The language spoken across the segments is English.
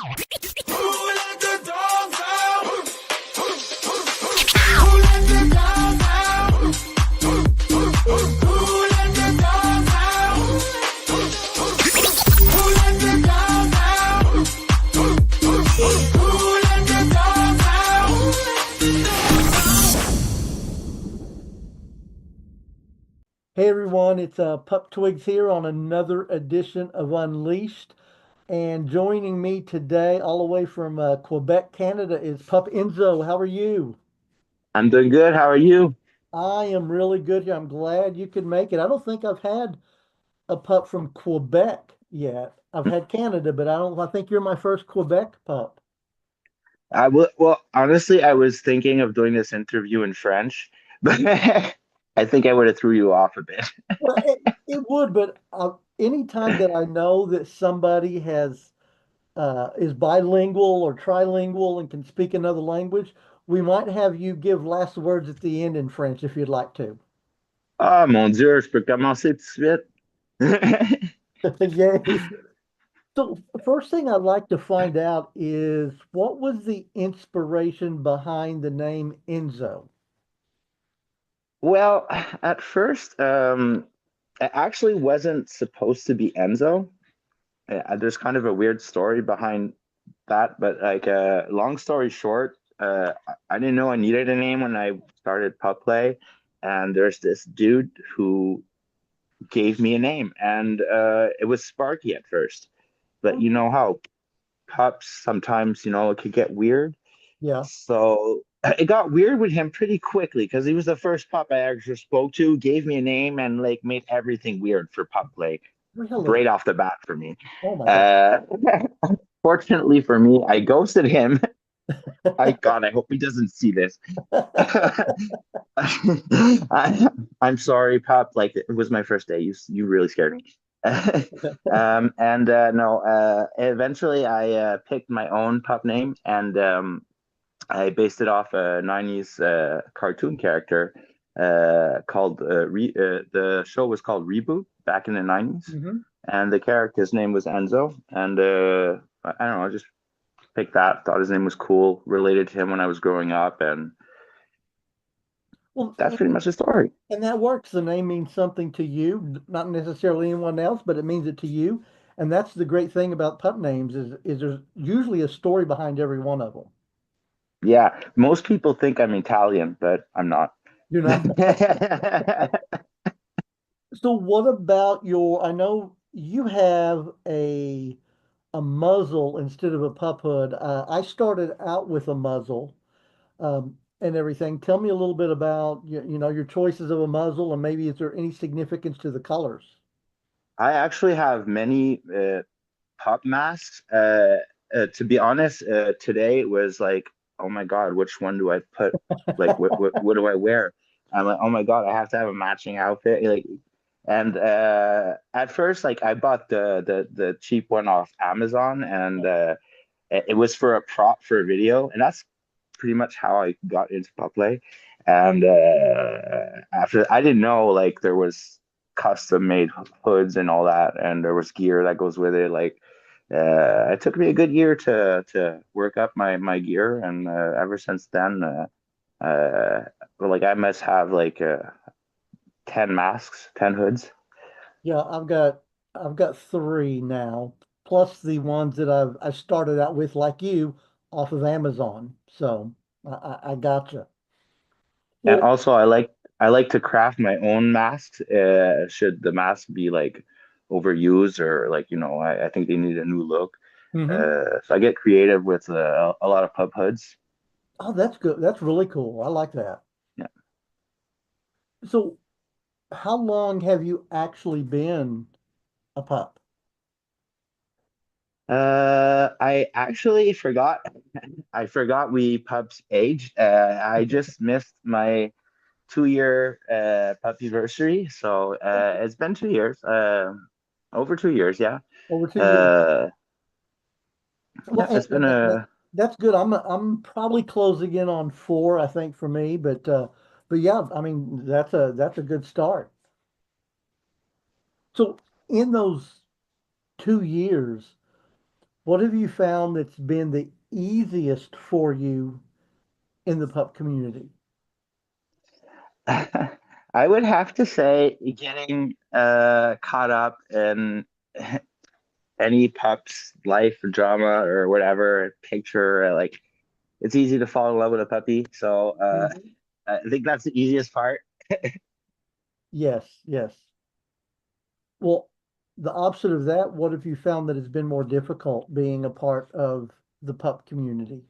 let the dogs out? Who let the dogs out? Who let the dogs out? Who let the dogs out? Who let the dogs out? Hey everyone, it's Pup Twigs here on another edition of Unleashed. And joining me today, all the way from Quebec, Canada, is Pup Enzo. How are you? I'm doing good. How are you? I am really good here. I'm glad you could make it. I don't think I've had a pup from Quebec yet. I've had Canada, but I think you're my first Quebec pup. Well, honestly, I was thinking of doing this interview in French, but I think I would have threw you off a bit. Well, it would, but anytime that I know that somebody is bilingual or trilingual and can speak another language, we might have you give last words at the end in French if you'd like to. Ah, mon Dieu, je peux commencer tout de suite. Yay. So, first thing I'd like to find out is what was the inspiration behind the name Enzo? Well, at first, it actually wasn't supposed to be Enzo. There's kind of a weird story behind that, but long story short, I didn't know I needed a name when I started pup play, and there's this dude who gave me a name, and it was Sparky at first. But you know how pups sometimes, it could get weird. Yeah, So it got weird with him pretty quickly because he was the first pup I actually spoke to, gave me a name, and like made everything weird for pup play really? right off the bat for me. Oh my God. Uh, Fortunately for me, I ghosted him. I hope he doesn't see this. I'm sorry, Pop. Like it was my first day. You really scared me. And no, eventually I picked my own pup name, and I based it off a 90s cartoon character called the show was called Reboot back in the 90s, hmm and the character's name was Enzo, and I don't know, I just picked that, thought his name was cool, related to him when I was growing up, and Well, that's pretty much the story. and that works. The name means something to you, not necessarily anyone else, but it means it to you. And that's the great thing about pup names is there's usually a story behind every one of them. Yeah, most people think I'm Italian, but I'm not. You're not. So what about I know you have a muzzle instead of a pup hood. I started out with a muzzle and everything. Tell me a little bit about your choices of a muzzle and maybe is there any significance to the colors? I actually have many pup masks. To be honest, today it was like, oh my God, which one do I put? Like, what do I wear? I'm like, oh my God, I have to have a matching outfit. Like, and at first, like, I bought the cheap one off Amazon, and it was for a prop for a video, and that's pretty much how I got into pup play. And after I didn't know like there was custom made hoods and all that, and there was gear that goes with it. Like it took me a good year to work up my gear, and ever since then, like I must have like 10 masks, 10 hoods. Yeah, I've got three now, plus the ones that I started out with like you off of Amazon. So I gotcha. And Well, also, I like to craft my own masks. Should the mask be like overused or like I think they need a new look. mhm. So I get creative with a lot of pub hoods. Oh, that's good. That's really cool. I like that. Yeah. So, how long have you actually been a pup? I actually forgot. I forgot we pups aged. I just missed my 2 year puppy anniversary, so it's been 2 years. Over 2 years, yeah. Over 2 years. Uh, Well, yeah, it's been a that's good. I'm probably closing in on four, I think, for me. But yeah, I mean that's a good start. So in those 2 years, What have you found that's been the easiest for you in the pup community? I would have to say getting caught up in any pup's life or drama or whatever picture. Like it's easy to fall in love with a puppy. So Mhm. I think that's the easiest part. Yes, yes. Well, the opposite of that, what have you found that has been more difficult being a part of the pup community?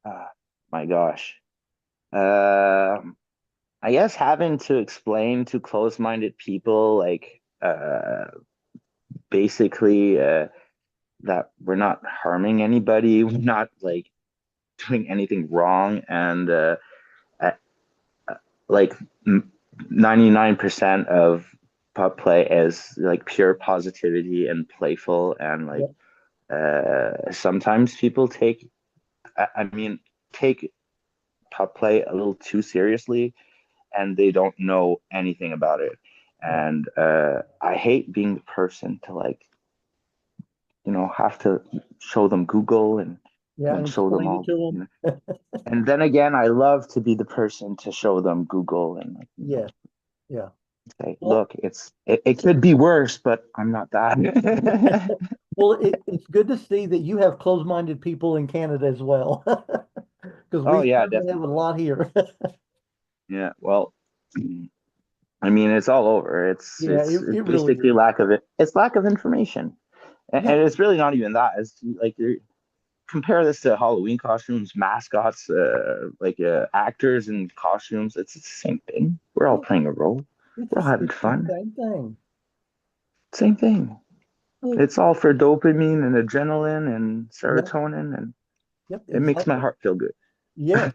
Ah, my gosh. Um, I guess having to explain to close-minded people like basically that we're not harming anybody, we're not like doing anything wrong, and uh, like 99% of pup play is like pure positivity and playful, and like Yep. sometimes people I mean take pup play a little too seriously, and they don't know anything about it. Right. And I hate being the person to like, have to show them Google Yeah, and and show them explain it all, to them. And then again, I love to be the person to show them Google and like, Yeah, yeah. say, Well, look, it could be worse, but I'm not that. well, it's good to see that you have closed-minded people in Canada as well, because Oh we yeah, certainly have a definitely. lot here. Yeah. Well, I mean, it's all over. Yeah, It's it really basically is. lack of it. It's lack of information, Yeah, and it's really not even that. It's like compare this to Halloween costumes, mascots, like actors in costumes. It's the same thing. We're all yeah, playing a role. We're all having it's the fun. same thing. Same thing. Well, It's all for dopamine and adrenaline and yep, serotonin, and yep, it makes my exactly. heart feel good. Yes.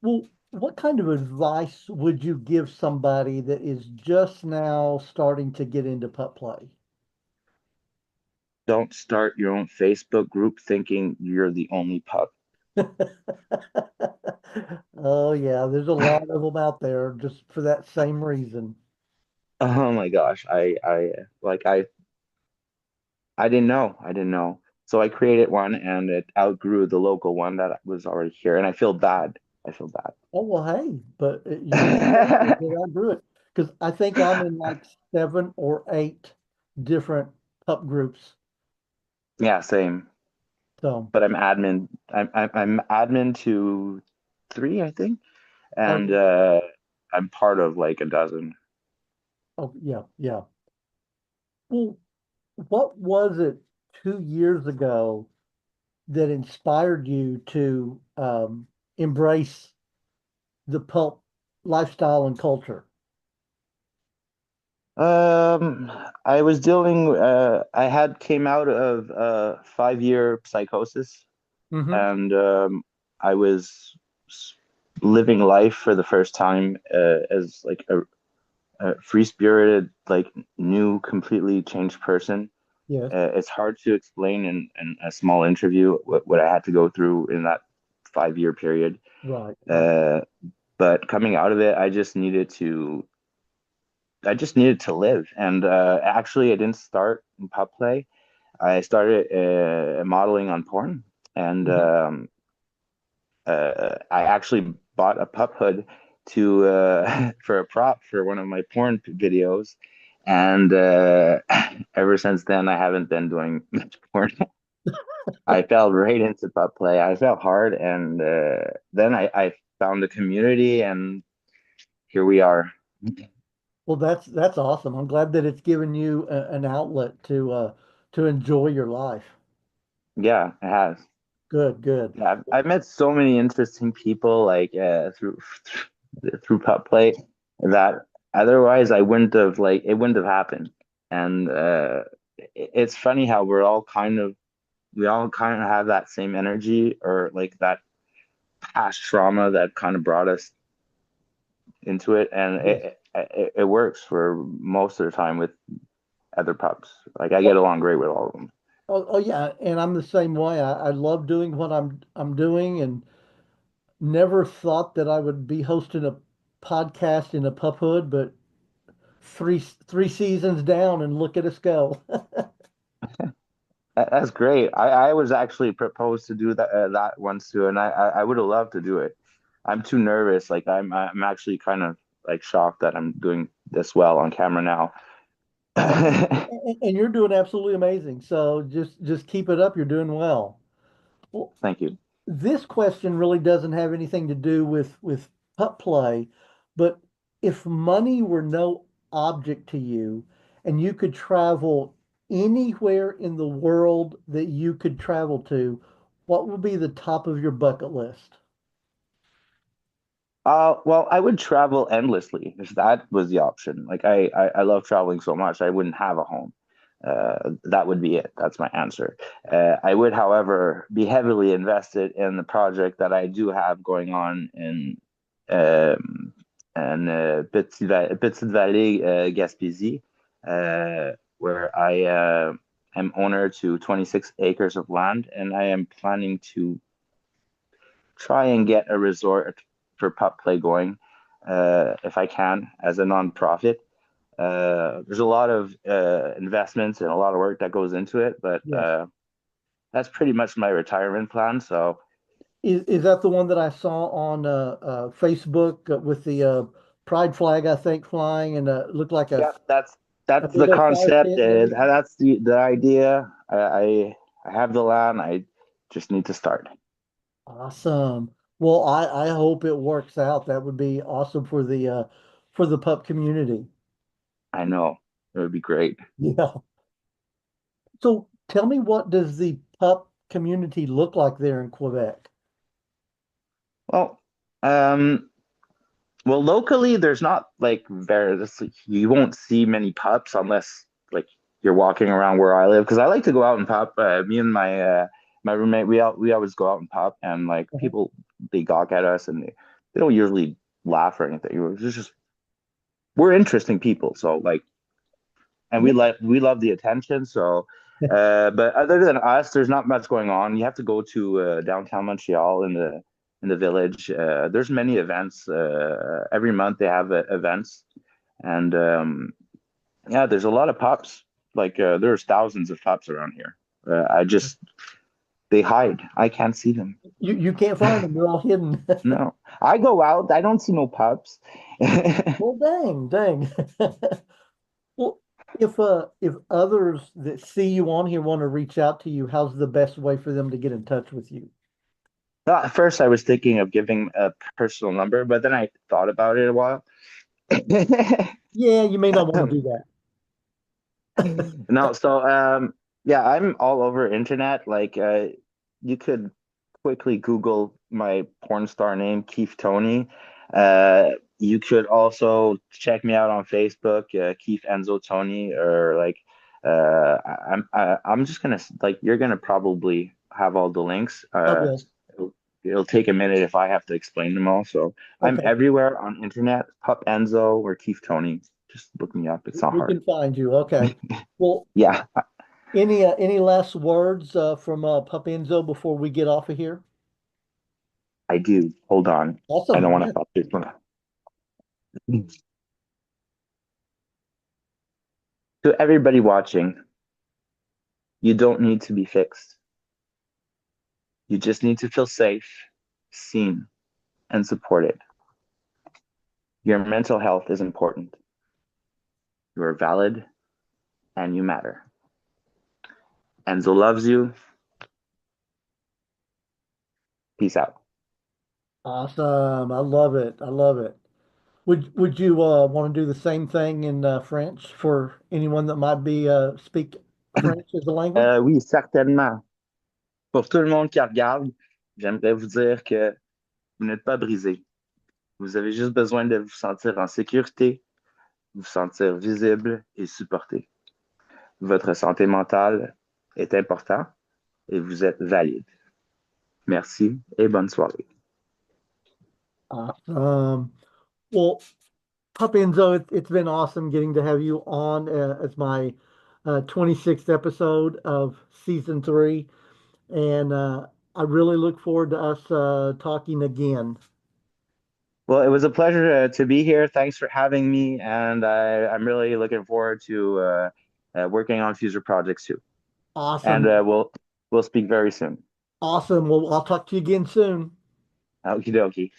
Well, what kind of advice would you give somebody that is just now starting to get into pup play? Don't start your own Facebook group thinking you're the only pup. Oh yeah, there's a lot of them out there just for that same reason. Oh my gosh, I didn't know. I didn't know. So I created one and it outgrew the local one that was already here, and I feel bad. I feel Oh well, hey, but you did good. bad. I grew it because I think I'm in like 7 or 8 different pup groups. Yeah, same. So, But I'm admin. I'm admin to three, I think, oh and yeah, I'm part of like a dozen. oh yeah, yeah. Well, what was it 2 years ago that inspired you to embrace the pulp lifestyle and culture? Um, I was dealing. I had came out of 5 year psychosis, Hmm. and I was s- living life for the first time as like a free spirited, like new, completely changed person. Yes, It's hard to explain in a small interview what I had to go through in that 5 year period. right, right. Uh, but coming out of it, I just needed to live. And actually, I didn't start in pup play. I started modeling on porn, and Hmm. I actually bought a pup hood to for a prop for one of my porn videos. And ever since then, I haven't been doing much porn. I fell right into pup play. I fell hard, and then I found the community, and here we are. Well, that's awesome. I'm glad that it's given you an outlet to enjoy your life. Yeah, it has. Good, good. Yeah, I've met so many interesting people like through pup play that otherwise I wouldn't have like it wouldn't have happened. And it's funny how we all kind of have that same energy or like that past trauma that kind of brought us into it, and Yes. it works for most of the time with other pups. Like I get Oh, along great with all of them. oh, yeah, and I'm the same way. I love doing what I'm doing, and never thought that I would be hosting a podcast in a pup hood, but three seasons down, and look at us go. That's great. I was actually proposed to do that once too, and I would have loved to do it. I'm too nervous. Like I'm actually kind of like shocked that I'm doing this well on camera now. And you're doing absolutely amazing. So just keep it up. You're doing well. Well, Thank you. this question really doesn't have anything to do with pup play, but if money were no object to you and you could travel anywhere in the world that you could travel to, what would be the top of your bucket list? Well, I would travel endlessly if that was the option. Like I love traveling so much, I wouldn't have a home. That would be it. That's my answer. I would, however, be heavily invested in the project that I do have going on Petite Vallée, Gaspésie, where I am owner to 26 acres of land, and I am planning to try and get a resort for pup play going, if I can, as a nonprofit. There's a lot of investments and a lot of work that goes into it, but Yes. that's pretty much my retirement plan. So Is that the one that I saw on Facebook with the pride flag, I think, flying and looked like yeah, a that's big the old fire concept. pit and everything? That's the idea. I have the land. I just need to start. Awesome. Well, I hope it works out. That would be awesome for the pup community. I know it would be great. Yeah. So tell me, what does the pup community look like there in Quebec? Well, um, well, locally, there's not like you won't see many pups unless like you're walking around where I live because I like to go out and pup. Me and my roommate, we always go out and pup, and like Uh-huh. people they gawk at us and they don't usually laugh or anything. It's just we're interesting people, so like, and Yeah. we love the attention. So, but other than us, there's not much going on. You have to go to downtown Montreal in the village. There's many events. Every month they have events, and yeah, there's a lot of pups. Like there's thousands of pups around here. I just they hide. I can't see them. You can't find them. They're all hidden. No, I go out. I don't see no pups. Well, dang, dang. Well, if others that see you on here want to reach out to you, how's the best way for them to get in touch with you? At first, I was thinking of giving a personal number, but then I thought about it a while. Yeah, you may not want to do that. No, so yeah, I'm all over internet. Like you could quickly Google my porn star name, Keith Tony. You could also check me out on Facebook, Keith Enzo Tony, or like I'm just gonna like you're gonna probably have all the links. I will. It'll take a minute if I have to explain them all. So I'm Okay. everywhere on internet, Pup Enzo or Keith Tony. Just look me up. It's not We hard. can find you. Okay. Well, Yeah, any last words from Pup Enzo before we get off of here? I do. Hold on. I don't Awesome. want to Yeah. stop this one. To everybody watching, you don't need to be fixed. You just need to feel safe, seen, and supported. Your mental health is important. You are valid and you matter. Enzo loves you. Peace out. Awesome. I love it. I love it. Would you want to do the same thing in French for anyone that might be speak French as a language? Oui, certainement. Pour tout le monde qui regarde, j'aimerais vous dire que vous n'êtes pas brisé. Vous avez juste besoin de vous sentir en sécurité, vous sentir visible et supporté. Votre santé mentale est importante et vous êtes valide. Merci et bonne soirée. Awesome. Well, Pup Enzo, it's been awesome getting to have you on as my 26th episode of season three. And I really look forward to us talking again. Well, it was a pleasure to be here. Thanks for having me, and I'm really looking forward to working on future projects too. and Awesome. we'll speak very soon. Awesome. Well, I'll talk to you again soon. Okie dokie.